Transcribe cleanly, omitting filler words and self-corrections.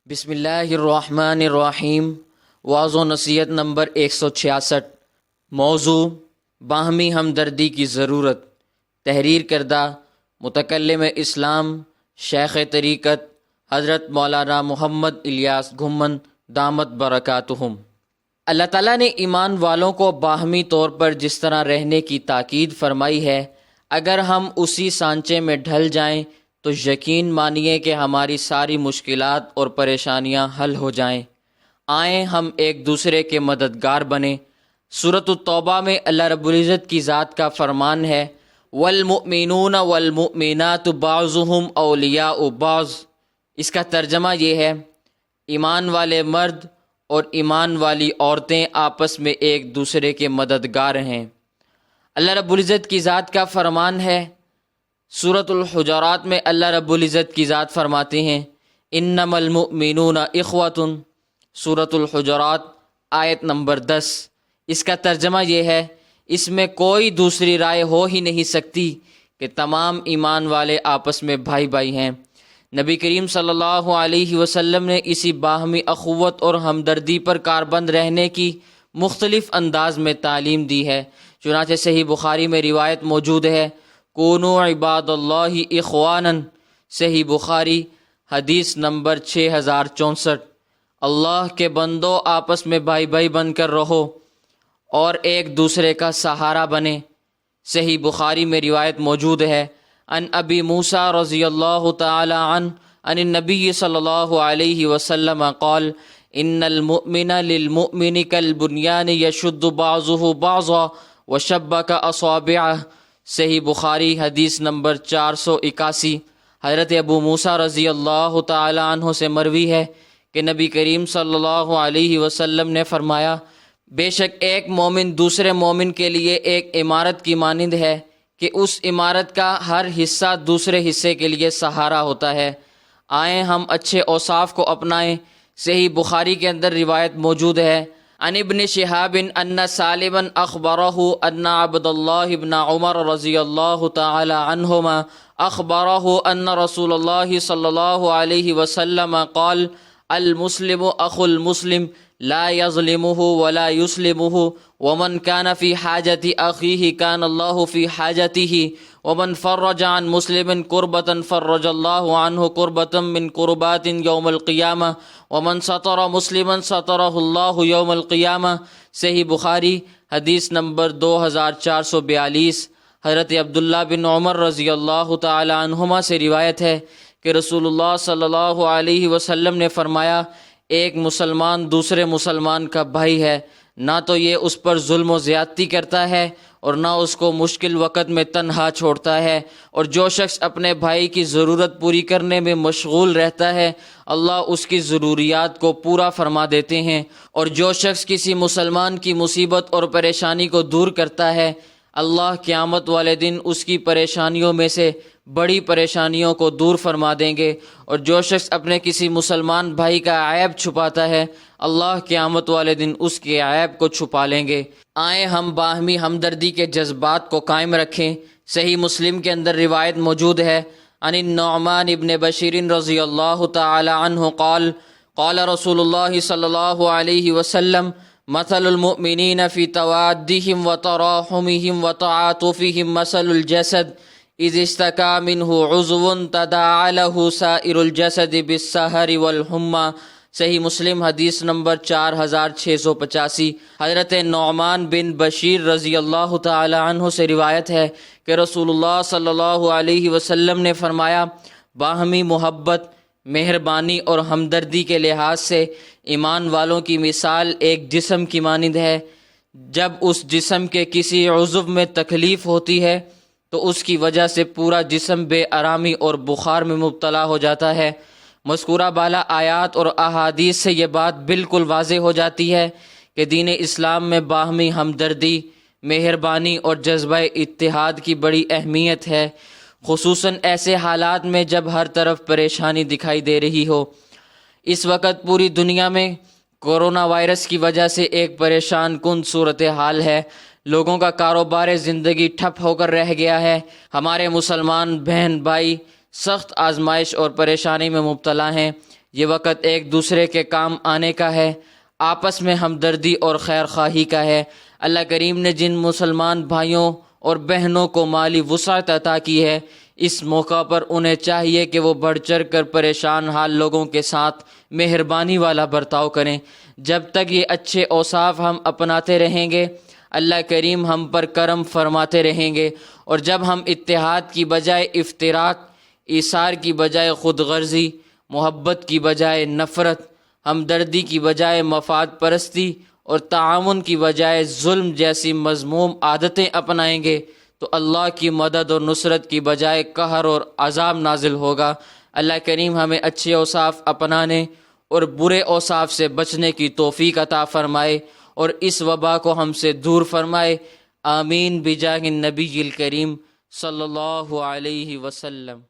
بسم اللہ الرحمن الرحیم۔ وعظ و نصیحت نمبر 166۔ موضوع باہمی ہمدردی کی ضرورت۔ تحریر کردہ متکلم اسلام شیخ طریقت حضرت مولانا محمد الیاس گھمن دامت برکاتہم۔ اللہ تعالیٰ نے ایمان والوں کو باہمی طور پر جس طرح رہنے کی تاکید فرمائی ہے، اگر ہم اسی سانچے میں ڈھل جائیں تو یقین مانیے کہ ہماری ساری مشکلات اور پریشانیاں حل ہو جائیں۔ آئیں ہم ایک دوسرے کے مددگار بنیں۔ سورۃ التوبہ میں اللہ رب العزت کی ذات کا فرمان ہے، والمؤمنون والمؤمنات بعضهم اولیاء بعض۔ اس کا ترجمہ یہ ہے، ایمان والے مرد اور ایمان والی عورتیں آپس میں ایک دوسرے کے مددگار ہیں۔ اللہ رب العزت کی ذات کا فرمان ہے، سورۃ الحجرات میں اللہ رب العزت کی ذات فرماتے ہیں، انما المؤمنون اخوۃ۔ سورۃ الحجرات آیت نمبر 10۔ اس کا ترجمہ یہ ہے، اس میں کوئی دوسری رائے ہو ہی نہیں سکتی کہ تمام ایمان والے آپس میں بھائی بھائی ہیں۔ نبی کریم صلی اللہ علیہ وسلم نے اسی باہمی اخوت اور ہمدردی پر کاربند رہنے کی مختلف انداز میں تعلیم دی ہے۔ چنانچہ صحیح بخاری میں روایت موجود ہے، کونوا عباد اللہ اخوانا۔ صحیح بخاری حدیث نمبر 6064۔ اللہ کے بندوں آپس میں بھائی بھائی بن کر رہو اور ایک دوسرے کا سہارا بنے۔ صحیح بخاری میں روایت موجود ہے، ان ابی موسیٰ رضی اللہ تعالی عنہ عن النبی صلی اللہ علیہ وسلم قال، ان المؤمن للمؤمن کالبنیان یشد بعضہ بعضا وشبک اصابعہ۔ صحیح بخاری حدیث نمبر 481۔ حضرت ابو موسیٰ رضی اللہ تعالی عنہ سے مروی ہے کہ نبی کریم صلی اللہ علیہ وسلم نے فرمایا، بے شک ایک مومن دوسرے مومن کے لیے ایک عمارت کی مانند ہے کہ اس عمارت کا ہر حصہ دوسرے حصے کے لیے سہارا ہوتا ہے۔ آئیں ہم اچھے اوصاف کو اپنائیں۔ صحیح بخاری کے اندر روایت موجود ہے، عن ابن شہاب ان سالما اخبرہ ان عبد اللہ بن عمر رضی اللہ تعالی عنہما اخبرہ ان رسول اللہ صلی اللہ علیہ وسلم قال، المسلم اخو المسلم لا يظلمه ولا يسلمه ومن كان في حاجة أخيه كان الله في حاجته ومن فرج عن مسلم كربة فرج الله عنه كربة من كربات يوم القيامة ومن سطر مسلما سطره الله يوم القيامة۔ صحیح بخاری حدیث نمبر 2442۔ حضرت عبداللہ بن عمر رضی اللہ تعالی عنہما سے روایت ہے کہ رسول اللہ صلی اللہ علیہ وسلم نے فرمایا، ایک مسلمان دوسرے مسلمان کا بھائی ہے، نہ تو یہ اس پر ظلم و زیادتی کرتا ہے اور نہ اس کو مشکل وقت میں تنہا چھوڑتا ہے، اور جو شخص اپنے بھائی کی ضرورت پوری کرنے میں مشغول رہتا ہے اللہ اس کی ضروریات کو پورا فرما دیتے ہیں، اور جو شخص کسی مسلمان کی مصیبت اور پریشانی کو دور کرتا ہے اللہ قیامت والے دن اس کی پریشانیوں میں سے بڑی پریشانیوں کو دور فرما دیں گے، اور جو شخص اپنے کسی مسلمان بھائی کا عیب چھپاتا ہے اللہ قیامت والے دن اس کے عیب کو چھپا لیں گے۔ آئیں ہم باہمی ہمدردی کے جذبات کو قائم رکھیں۔ صحیح مسلم کے اندر روایت موجود ہے، عن النعمان ابن بشیر رضی اللہ تعالی عنہ قال، قال رسول اللہ صلی اللہ علیہ وسلم، مثل المؤمنین فی توادہم وتراحمہم وتعاطفہم مثل الجسد اذ اشتکا منہ عضو تداعی لہ سائر الجسد بالسہر والحمى۔ صحیح مسلم حدیث نمبر 4685۔ حضرت نعمان بن بشیر رضی اللہ تعالی عنہ سے روایت ہے کہ رسول اللہ صلی اللہ علیہ وسلم نے فرمایا، باہمی محبت، مہربانی اور ہمدردی کے لحاظ سے ایمان والوں کی مثال ایک جسم کی مانند ہے۔ جب اس جسم کے کسی عضو میں تکلیف ہوتی ہے تو اس کی وجہ سے پورا جسم بے آرامی اور بخار میں مبتلا ہو جاتا ہے۔ مذکورہ بالا آیات اور احادیث سے یہ بات بالکل واضح ہو جاتی ہے کہ دین اسلام میں باہمی ہمدردی، مہربانی اور جذبہ اتحاد کی بڑی اہمیت ہے، خصوصاً ایسے حالات میں جب ہر طرف پریشانی دکھائی دے رہی ہو۔ اس وقت پوری دنیا میں کورونا وائرس کی وجہ سے ایک پریشان کن صورتحال ہے۔ لوگوں کا کاروبار زندگی ٹھپ ہو کر رہ گیا ہے۔ ہمارے مسلمان بہن بھائی سخت آزمائش اور پریشانی میں مبتلا ہیں۔ یہ وقت ایک دوسرے کے کام آنے کا ہے، آپس میں ہمدردی اور خیر خواہی کا ہے۔ اللہ کریم نے جن مسلمان بھائیوں اور بہنوں کو مالی وسعت عطا کی ہے، اس موقع پر انہیں چاہیے کہ وہ بڑھ چڑھ کر پریشان حال لوگوں کے ساتھ مہربانی والا برتاؤ کریں۔ جب تک یہ اچھے اوصاف ہم اپناتے رہیں گے، اللہ کریم ہم پر کرم فرماتے رہیں گے، اور جب ہم اتحاد کی بجائے افتراق، ایثار کی بجائے خود غرضی، محبت کی بجائے نفرت، ہمدردی کی بجائے مفاد پرستی اور تعاون کی بجائے ظلم جیسی مذموم عادتیں اپنائیں گے تو اللہ کی مدد اور نصرت کی بجائے قہر اور عذاب نازل ہوگا۔ اللہ کریم ہمیں اچھے اوصاف اپنانے اور برے اوصاف سے بچنے کی توفیق عطا فرمائے اور اس وبا کو ہم سے دور فرمائے۔ آمین بجاہ النبی الکریم صلی اللہ علیہ وسلم۔